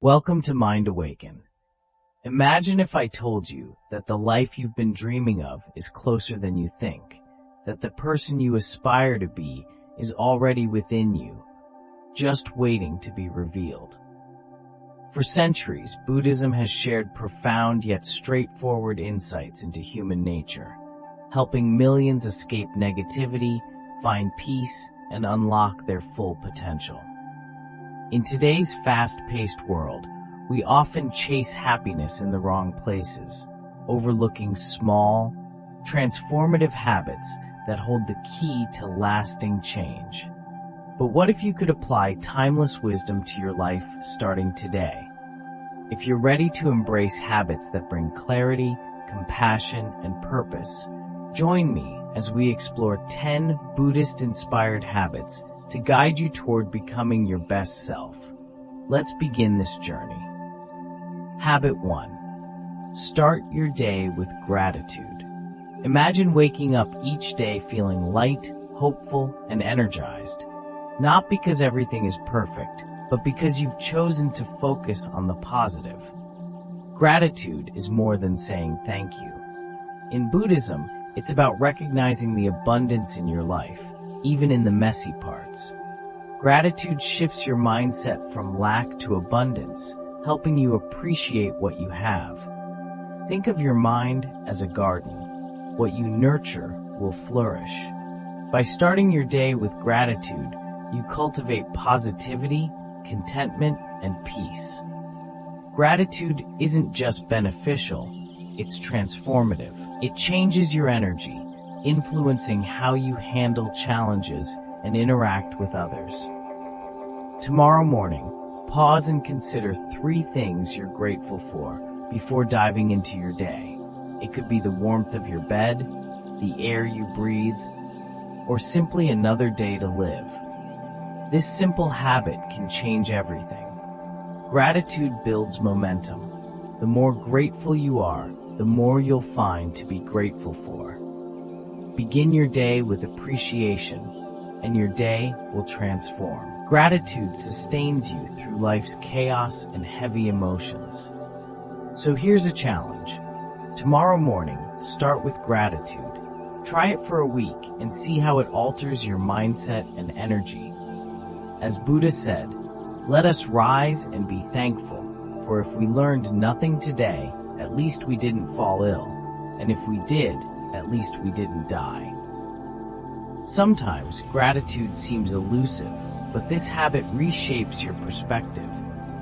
Welcome to Mind Awaken. Imagine if I told you that the life you've been dreaming of is closer than you think, that the person you aspire to be is already within you, just waiting to be revealed. For centuries, Buddhism has shared profound yet straightforward insights into human nature, helping millions escape negativity, find peace, and unlock their full potential. In today's fast-paced world, we often chase happiness in the wrong places, overlooking small, transformative habits that hold the key to lasting change. But what if you could apply timeless wisdom to your life starting today? If you're ready to embrace habits that bring clarity, compassion, and purpose, join me as we explore 10 Buddhist-inspired habits to guide you toward becoming your best self. Let's begin this journey. Habit 1. Start your day with gratitude. Imagine waking up each day feeling light, hopeful, and energized. Not because everything is perfect, but because you've chosen to focus on the positive. Gratitude is more than saying thank you. In Buddhism, it's about recognizing the abundance in your life, even in the messy parts. Gratitude shifts your mindset from lack to abundance, helping you appreciate what you have. Think of your mind as a garden. What you nurture will flourish. By starting your day with gratitude, you cultivate positivity, contentment, and peace. Gratitude isn't just beneficial, it's transformative. It changes your energy, influencing how you handle challenges and interact with others. Tomorrow morning, pause and consider 3 things you're grateful for before diving into your day. It could be the warmth of your bed, the air you breathe, or simply another day to live. This simple habit can change everything. Gratitude builds momentum. The more grateful you are, the more you'll find to be grateful for. Begin your day with appreciation, and your day will transform. Gratitude sustains you through life's chaos and heavy emotions. So here's a challenge. Tomorrow morning, start with gratitude. Try it for a week and see how it alters your mindset and energy. As Buddha said, let us rise and be thankful, for if we learned nothing today, at least we didn't fall ill, and if we did, at least we didn't die. Sometimes gratitude seems elusive, but this habit reshapes your perspective.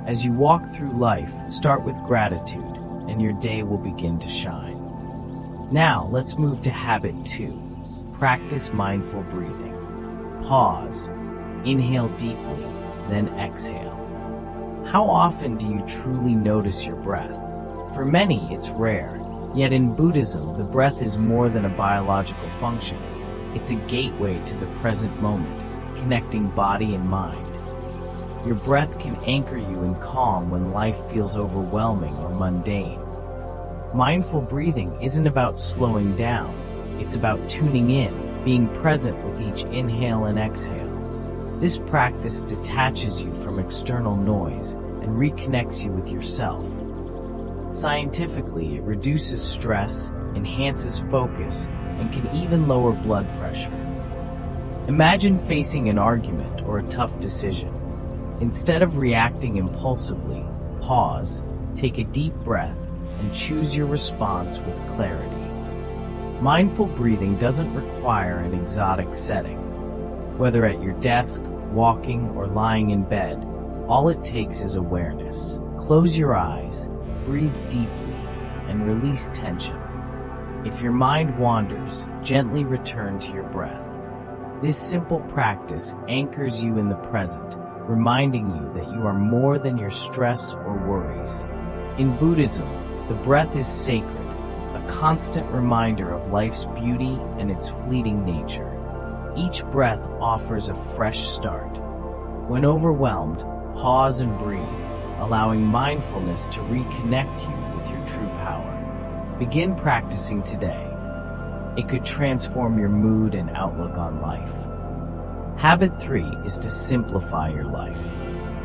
As you walk through life, start with gratitude, and your day will begin to shine. Now, let's move to habit 2. Practice mindful breathing. Pause. Inhale deeply, then exhale. How often do you truly notice your breath? For many, it's rare. Yet in Buddhism, the breath is more than a biological function. It's a gateway to the present moment, connecting body and mind. Your breath can anchor you in calm when life feels overwhelming or mundane. Mindful breathing isn't about slowing down. It's about tuning in, being present with each inhale and exhale. This practice detaches you from external noise and reconnects you with yourself. Scientifically, it reduces stress, enhances focus, and can even lower blood pressure. Imagine facing an argument or a tough decision. Instead of reacting impulsively, pause, take a deep breath, and choose your response with clarity. Mindful breathing doesn't require an exotic setting. Whether at your desk, walking, or lying in bed, all it takes is awareness. Close your eyes, breathe deeply, and release tension. If your mind wanders, gently return to your breath. This simple practice anchors you in the present, reminding you that you are more than your stress or worries. In Buddhism, the breath is sacred, a constant reminder of life's beauty and its fleeting nature. Each breath offers a fresh start. When overwhelmed, pause and breathe, allowing mindfulness to reconnect you with your true power. Begin practicing today. It could transform your mood and outlook on life. Habit 3 is to simplify your life.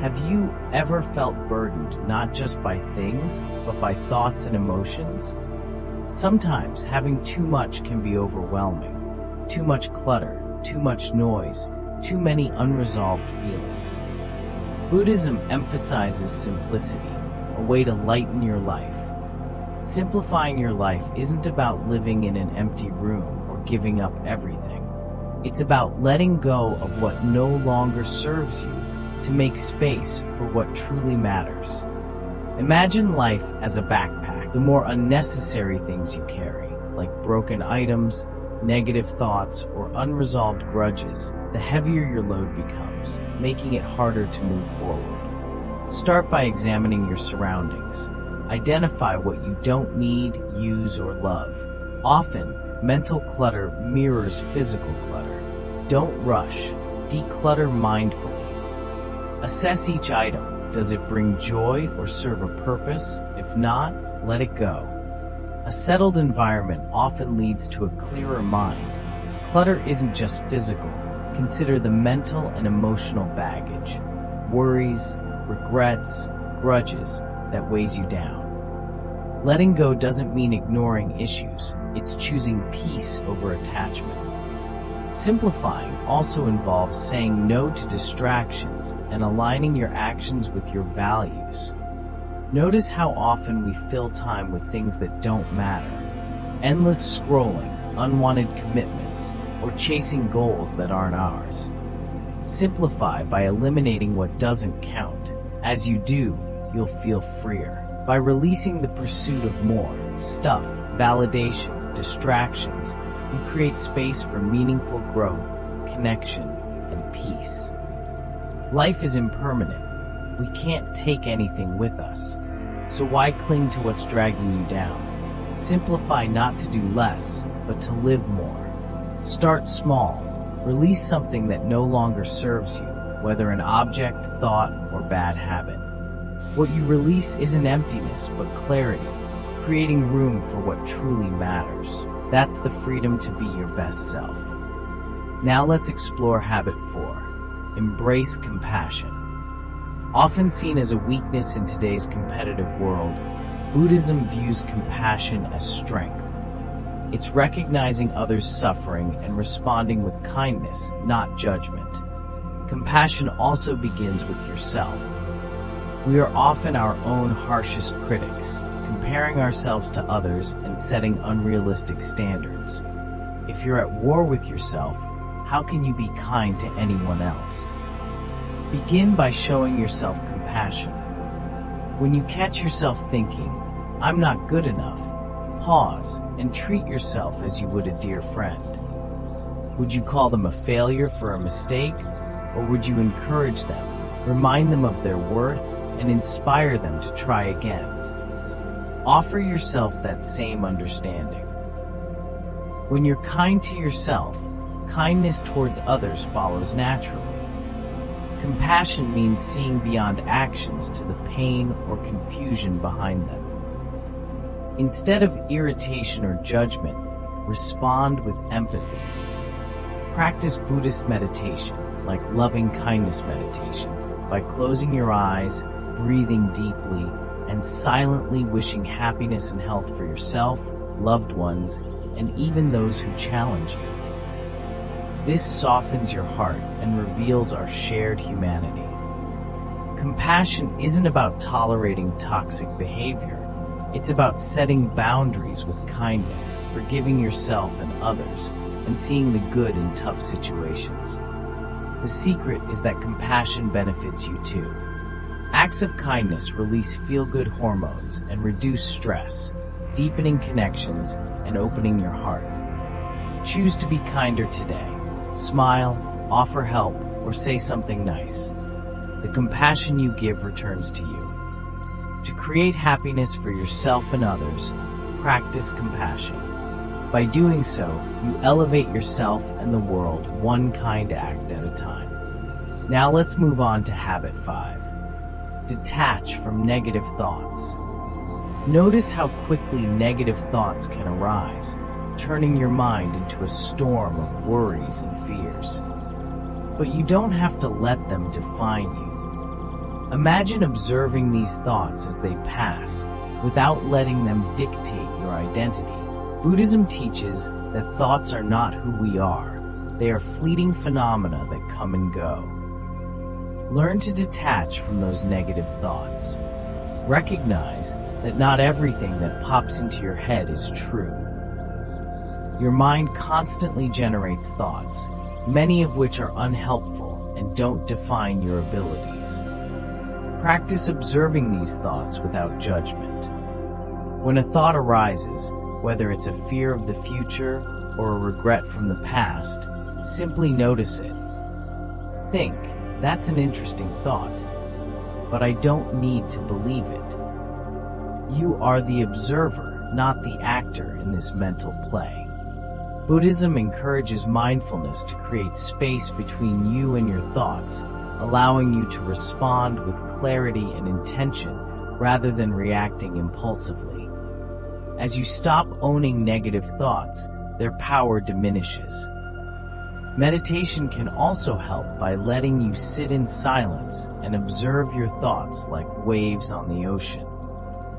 Have you ever felt burdened not just by things, but by thoughts and emotions? Sometimes having too much can be overwhelming. Too much clutter, too much noise, too many unresolved feelings. Buddhism emphasizes simplicity, a way to lighten your life. Simplifying your life isn't about living in an empty room or giving up everything. It's about letting go of what no longer serves you to make space for what truly matters. Imagine life as a backpack. The more unnecessary things you carry, like broken items, negative thoughts, or unresolved grudges, the heavier your load becomes, making it harder to move forward. Start by examining your surroundings. Identify what you don't need, use, or love. Often, mental clutter mirrors physical clutter. Don't rush. Declutter mindfully. Assess each item. Does it bring joy or serve a purpose? If not, let it go. A settled environment often leads to a clearer mind. Clutter isn't just physical. Consider the mental and emotional baggage, worries, regrets, grudges that weighs you down. Letting go doesn't mean ignoring issues. It's choosing peace over attachment. Simplifying also involves saying no to distractions and aligning your actions with your values. Notice how often we fill time with things that don't matter. Endless scrolling, unwanted commitments, or chasing goals that aren't ours. Simplify by eliminating what doesn't count. As you do, you'll feel freer. By releasing the pursuit of more stuff, validation, distractions, you create space for meaningful growth, connection, and peace. Life is impermanent. We can't take anything with us. So why cling to what's dragging you down? Simplify not to do less, but to live more. Start small. Release something that no longer serves you, whether an object, thought, or bad habit. What you release isn't emptiness, but clarity, creating room for what truly matters. That's the freedom to be your best self. Now let's explore habit 4. Embrace compassion. Often seen as a weakness in today's competitive world, Buddhism views compassion as strength. It's recognizing others' suffering and responding with kindness, not judgment. Compassion also begins with yourself. We are often our own harshest critics, comparing ourselves to others and setting unrealistic standards. If you're at war with yourself, how can you be kind to anyone else? Begin by showing yourself compassion. When you catch yourself thinking, "I'm not good enough," pause and treat yourself as you would a dear friend. Would you call them a failure for a mistake, or would you encourage them, remind them of their worth, and inspire them to try again? Offer yourself that same understanding. When you're kind to yourself, kindness towards others follows naturally. Compassion means seeing beyond actions to the pain or confusion behind them. Instead of irritation or judgment, respond with empathy. Practice Buddhist meditation, like loving kindness meditation, by closing your eyes, breathing deeply, and silently wishing happiness and health for yourself, loved ones, and even those who challenge you. This softens your heart and reveals our shared humanity. Compassion isn't about tolerating toxic behavior. It's about setting boundaries with kindness, forgiving yourself and others, and seeing the good in tough situations. The secret is that compassion benefits you too. Acts of kindness release feel-good hormones and reduce stress, deepening connections and opening your heart. Choose to be kinder today. Smile, offer help, or say something nice. The compassion you give returns to you. To create happiness for yourself and others, practice compassion. By doing so, you elevate yourself and the world one kind act at a time. Now let's move on to habit 5. Detach from negative thoughts. Notice how quickly negative thoughts can arise, turning your mind into a storm of worries and fears. But you don't have to let them define you. Imagine observing these thoughts as they pass, without letting them dictate your identity. Buddhism teaches that thoughts are not who we are. They are fleeting phenomena that come and go. Learn to detach from those negative thoughts. Recognize that not everything that pops into your head is true. Your mind constantly generates thoughts, many of which are unhelpful and don't define your abilities. Practice observing these thoughts without judgment. When a thought arises, whether it's a fear of the future or a regret from the past, simply notice it. Think, that's an interesting thought, but I don't need to believe it. You are the observer, not the actor in this mental play. Buddhism encourages mindfulness to create space between you and your thoughts, allowing you to respond with clarity and intention rather than reacting impulsively. As you stop owning negative thoughts, their power diminishes. Meditation can also help by letting you sit in silence and observe your thoughts like waves on the ocean.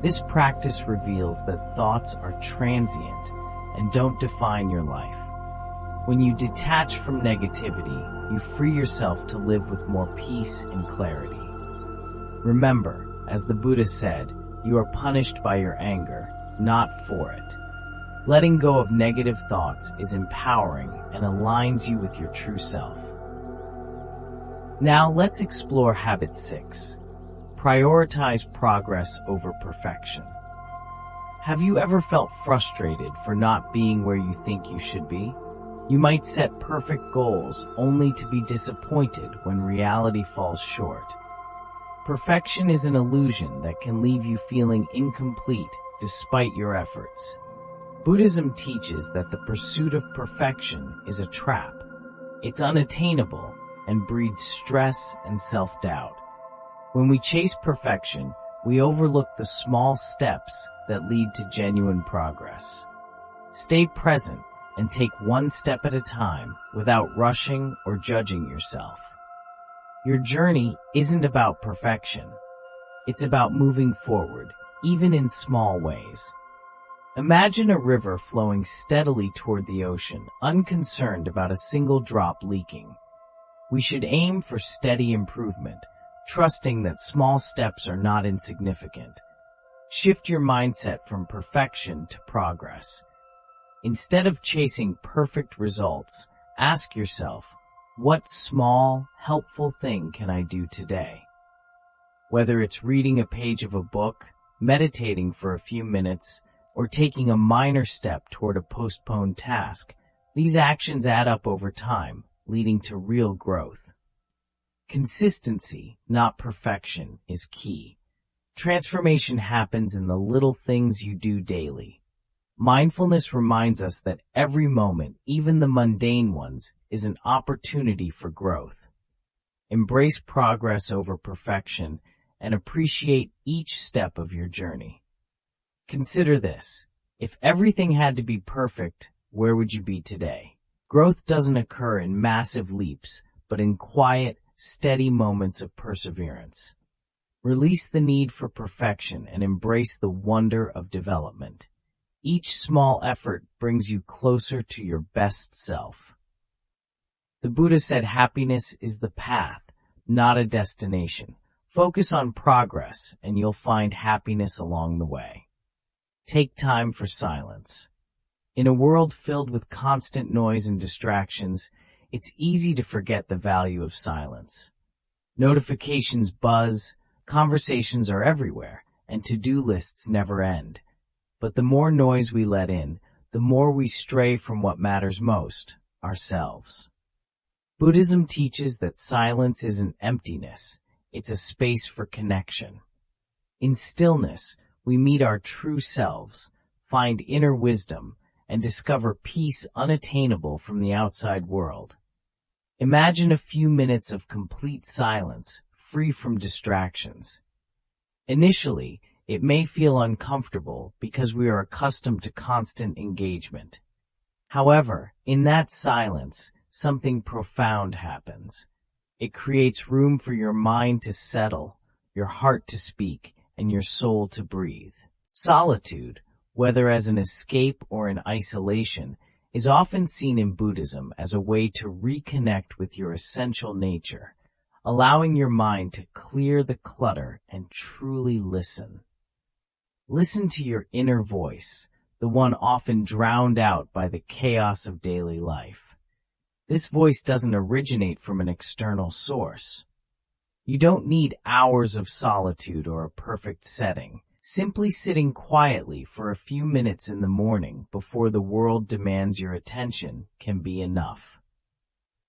This practice reveals that thoughts are transient and don't define your life. When you detach from negativity, you free yourself to live with more peace and clarity. Remember, as the Buddha said, you are punished by your anger, not for it. Letting go of negative thoughts is empowering and aligns you with your true self. Now let's explore habit 6. Prioritize progress over perfection. Have you ever felt frustrated for not being where you think you should be? You might set perfect goals only to be disappointed when reality falls short. Perfection is an illusion that can leave you feeling incomplete despite your efforts. Buddhism teaches that the pursuit of perfection is a trap. It's unattainable and breeds stress and self-doubt. When we chase perfection, we overlook the small steps that lead to genuine progress. Stay present and take one step at a time without rushing or judging yourself. Your journey isn't about perfection. It's about moving forward, even in small ways. Imagine a river flowing steadily toward the ocean, unconcerned about a single drop leaking. We should aim for steady improvement, trusting that small steps are not insignificant. Shift your mindset from perfection to progress. Instead of chasing perfect results, ask yourself, what small, helpful thing can I do today? Whether it's reading a page of a book, meditating for a few minutes, or taking a minor step toward a postponed task, these actions add up over time, leading to real growth. Consistency, not perfection, is key. Transformation happens in the little things you do daily. Mindfulness reminds us that every moment, even the mundane ones, is an opportunity for growth. Embrace progress over perfection and appreciate each step of your journey. Consider this. If everything had to be perfect, where would you be today? Growth doesn't occur in massive leaps, but in quiet, steady moments of perseverance. Release the need for perfection and embrace the wonder of development. Each small effort brings you closer to your best self. The Buddha said happiness is the path, not a destination. Focus on progress and you'll find happiness along the way. Take time for silence. In a world filled with constant noise and distractions, it's easy to forget the value of silence. Notifications buzz, conversations are everywhere, and to-do lists never end. But the more noise we let in, the more we stray from what matters most, ourselves. Buddhism teaches that silence isn't emptiness, it's a space for connection. In stillness, we meet our true selves, find inner wisdom, and discover peace unattainable from the outside world. Imagine a few minutes of complete silence, free from distractions. Initially, it may feel uncomfortable because we are accustomed to constant engagement. However, in that silence, something profound happens. It creates room for your mind to settle, your heart to speak, and your soul to breathe. Solitude, whether as an escape or in isolation, is often seen in Buddhism as a way to reconnect with your essential nature, allowing your mind to clear the clutter and truly listen. Listen to your inner voice, the one often drowned out by the chaos of daily life. This voice doesn't originate from an external source. You don't need hours of solitude or a perfect setting. Simply sitting quietly for a few minutes in the morning before the world demands your attention can be enough.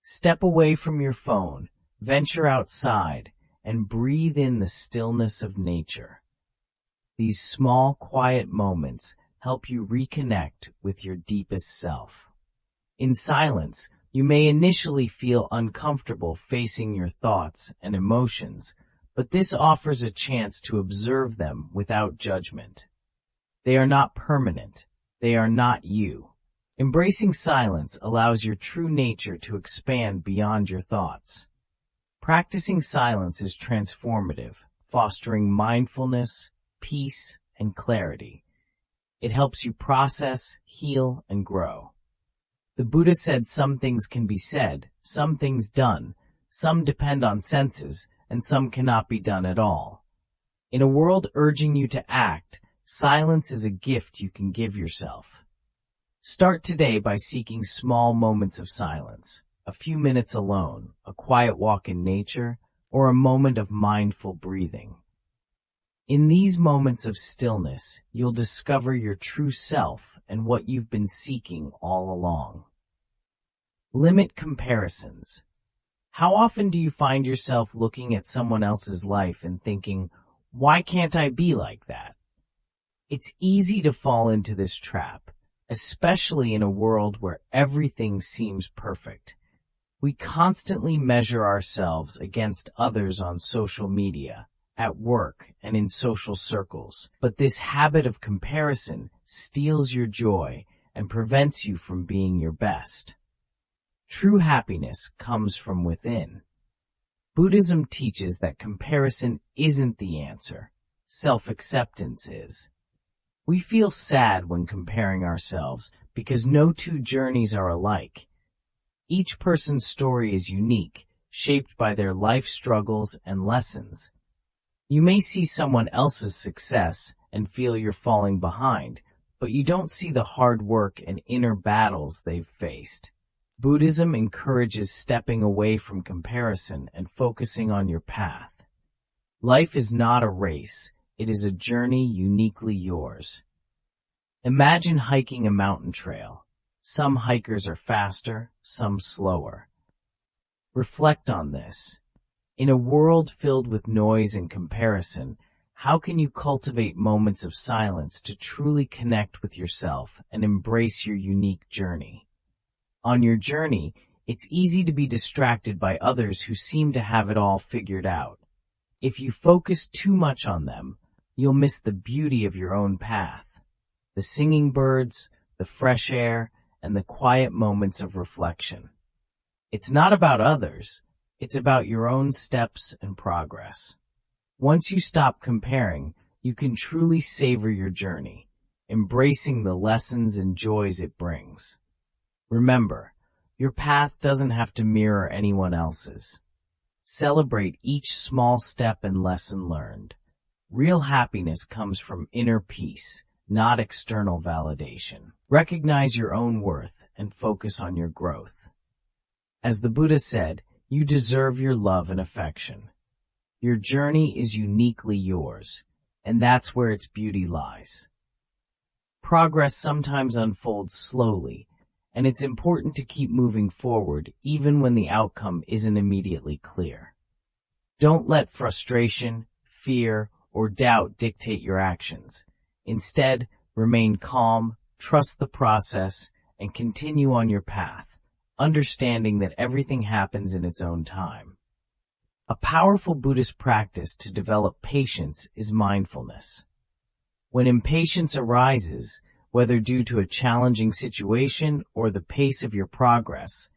Step away from your phone, venture outside, and breathe in the stillness of nature. These small, quiet moments help you reconnect with your deepest self. In silence, you may initially feel uncomfortable facing your thoughts and emotions, but this offers a chance to observe them without judgment. They are not permanent. They are not you. Embracing silence allows your true nature to expand beyond your thoughts. Practicing silence is transformative, fostering mindfulness, peace, and clarity. It helps you process, heal, and grow. The Buddha said some things can be said, some things done, some depend on senses, and some cannot be done at all. In a world urging you to act, silence is a gift you can give yourself. Start today by seeking small moments of silence, a few minutes alone, a quiet walk in nature, or a moment of mindful breathing. In these moments of stillness, you'll discover your true self and what you've been seeking all along. Limit comparisons. How often do you find yourself looking at someone else's life and thinking, why can't I be like that? It's easy to fall into this trap, especially in a world where everything seems perfect. We constantly measure ourselves against others on social media, at work, and in social circles. But this habit of comparison steals your joy and prevents you from being your best. True happiness comes from within. Buddhism teaches that comparison isn't the answer. Self-acceptance is. We feel sad when comparing ourselves because no two journeys are alike. Each person's story is unique, shaped by their life struggles and lessons. You may see someone else's success and feel you're falling behind, but you don't see the hard work and inner battles they've faced. Buddhism encourages stepping away from comparison and focusing on your path. Life is not a race. It is a journey uniquely yours. Imagine hiking a mountain trail. Some hikers are faster, some slower. Reflect on this. In a world filled with noise and comparison, how can you cultivate moments of silence to truly connect with yourself and embrace your unique journey? On your journey, it's easy to be distracted by others who seem to have it all figured out. If you focus too much on them, you'll miss the beauty of your own path. The singing birds, the fresh air, and the quiet moments of reflection. It's not about others, it's about your own steps and progress. Once you stop comparing, you can truly savor your journey, embracing the lessons and joys it brings. Remember, your path doesn't have to mirror anyone else's. Celebrate each small step and lesson learned. Real happiness comes from inner peace, not external validation. Recognize your own worth and focus on your growth. As the Buddha said, you deserve your love and affection. Your journey is uniquely yours, and that's where its beauty lies. Progress sometimes unfolds slowly, and it's important to keep moving forward even when the outcome isn't immediately clear. Don't let frustration, fear, or doubt dictate your actions. Instead, remain calm, trust the process, and continue on your path, understanding that everything happens in its own time. A powerful Buddhist practice to develop patience is mindfulness. When impatience arises, whether due to a challenging situation or the pace of your progress,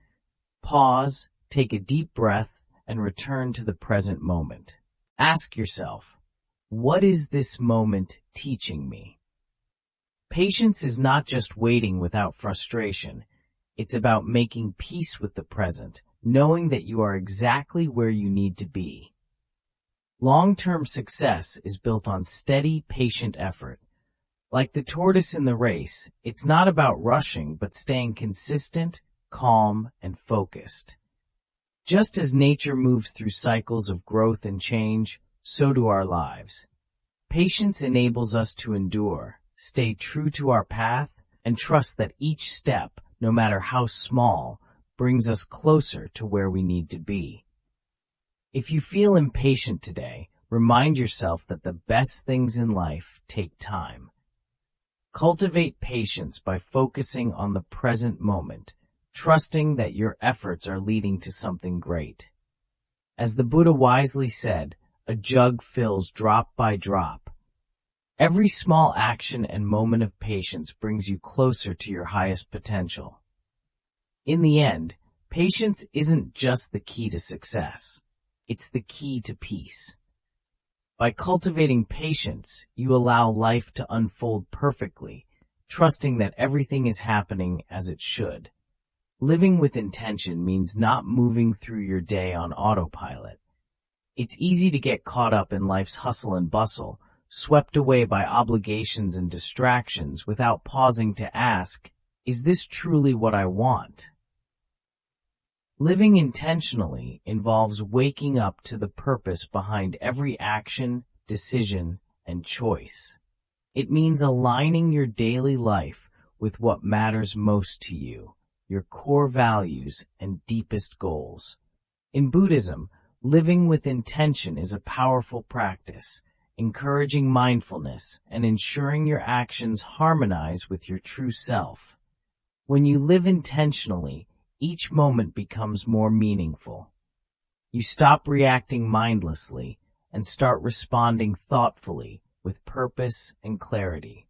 pause, take a deep breath, and return to the present moment. Ask yourself, what is this moment teaching me? Patience is not just waiting without frustration. It's about making peace with the present, knowing that you are exactly where you need to be. Long-term success is built on steady, patient effort. Like the tortoise in the race, it's not about rushing, but staying consistent, calm, and focused. Just as nature moves through cycles of growth and change, so do our lives. Patience enables us to endure, stay true to our path, and trust that each step, no matter how small, brings us closer to where we need to be. If you feel impatient today, remind yourself that the best things in life take time. Cultivate patience by focusing on the present moment, trusting that your efforts are leading to something great. As the Buddha wisely said, a jug fills drop by drop. Every small action and moment of patience brings you closer to your highest potential. In the end, patience isn't just the key to success. It's the key to peace. By cultivating patience, you allow life to unfold perfectly, trusting that everything is happening as it should. Living with intention means not moving through your day on autopilot. It's easy to get caught up in life's hustle and bustle, swept away by obligations and distractions without pausing to ask, is this truly what I want? Living intentionally involves waking up to the purpose behind every action, decision, and choice. It means aligning your daily life with what matters most to you, your core values and deepest goals. In Buddhism, living with intention is a powerful practice, encouraging mindfulness and ensuring your actions harmonize with your true self. When you live intentionally, each moment becomes more meaningful. You stop reacting mindlessly and start responding thoughtfully with purpose and clarity.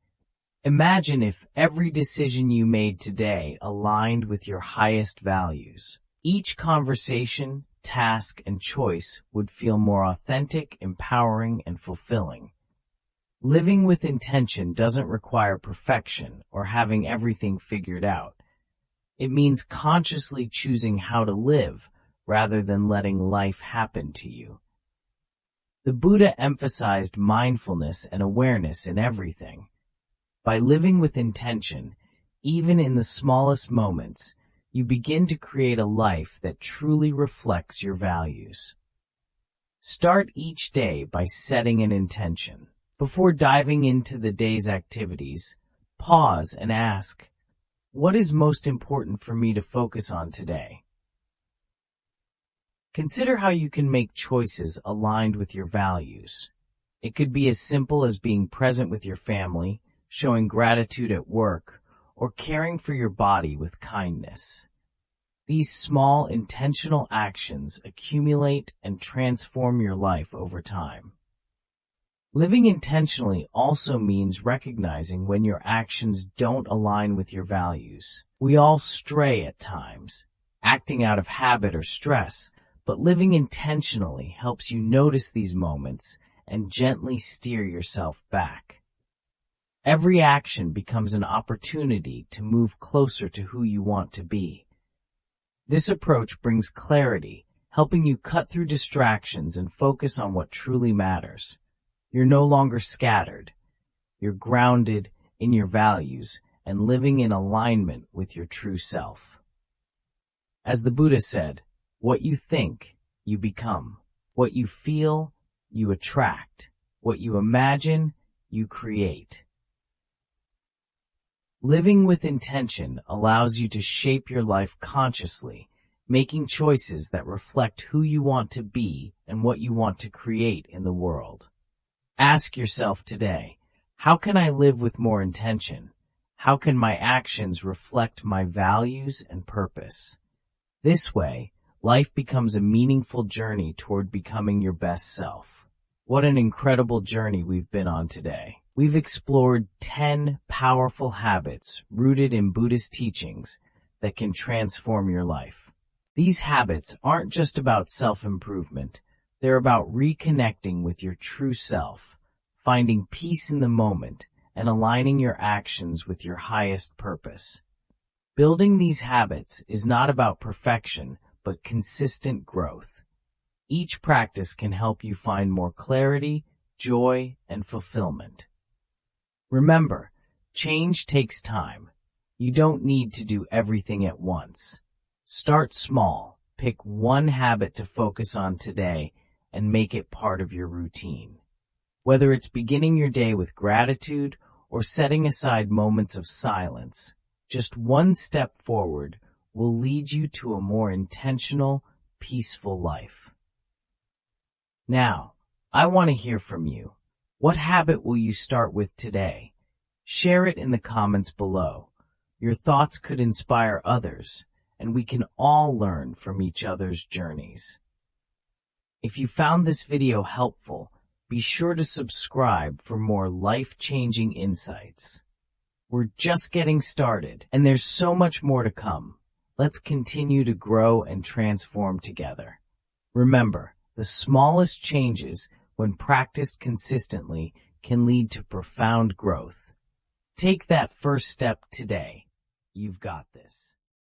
Imagine if every decision you made today aligned with your highest values. Each conversation, task, and choice would feel more authentic, empowering, and fulfilling. Living with intention doesn't require perfection or having everything figured out. It means consciously choosing how to live rather than letting life happen to you. The Buddha emphasized mindfulness and awareness in everything. By living with intention, even in the smallest moments, you begin to create a life that truly reflects your values. Start each day by setting an intention. Before diving into the day's activities, pause and ask, what is most important for me to focus on today? Consider how you can make choices aligned with your values. It could be as simple as being present with your family, showing gratitude at work, or caring for your body with kindness. These small, intentional actions accumulate and transform your life over time. Living intentionally also means recognizing when your actions don't align with your values. We all stray at times, acting out of habit or stress, but living intentionally helps you notice these moments and gently steer yourself back. Every action becomes an opportunity to move closer to who you want to be. This approach brings clarity, helping you cut through distractions and focus on what truly matters. You're no longer scattered. You're grounded in your values and living in alignment with your true self. As the Buddha said, what you think, you become. What you feel, you attract. What you imagine, you create. Living with intention allows you to shape your life consciously, making choices that reflect who you want to be and what you want to create in the world. Ask yourself today, how can I live with more intention? How can my actions reflect my values and purpose? This way, life becomes a meaningful journey toward becoming your best self. What an incredible journey we've been on today. We've explored 10 powerful habits rooted in Buddhist teachings that can transform your life. These habits aren't just about self-improvement, They're about reconnecting with your true self, finding peace in the moment, and aligning your actions with your highest purpose. Building these habits is not about perfection, but consistent growth. Each practice can help you find more clarity, joy, and fulfillment. Remember, change takes time. You don't need to do everything at once. Start small, pick one habit to focus on today, and make it part of your routine. Whether it's beginning your day with gratitude or setting aside moments of silence, just one step forward will lead you to a more intentional, peaceful life. Now, I want to hear from you. What habit will you start with today? Share it in the comments below. Your thoughts could inspire others, and we can all learn from each other's journeys. If you found this video helpful, be sure to subscribe for more life-changing insights. We're just getting started, and there's so much more to come. Let's continue to grow and transform together. Remember, the smallest changes, when practiced consistently, can lead to profound growth. Take that first step today. You've got this.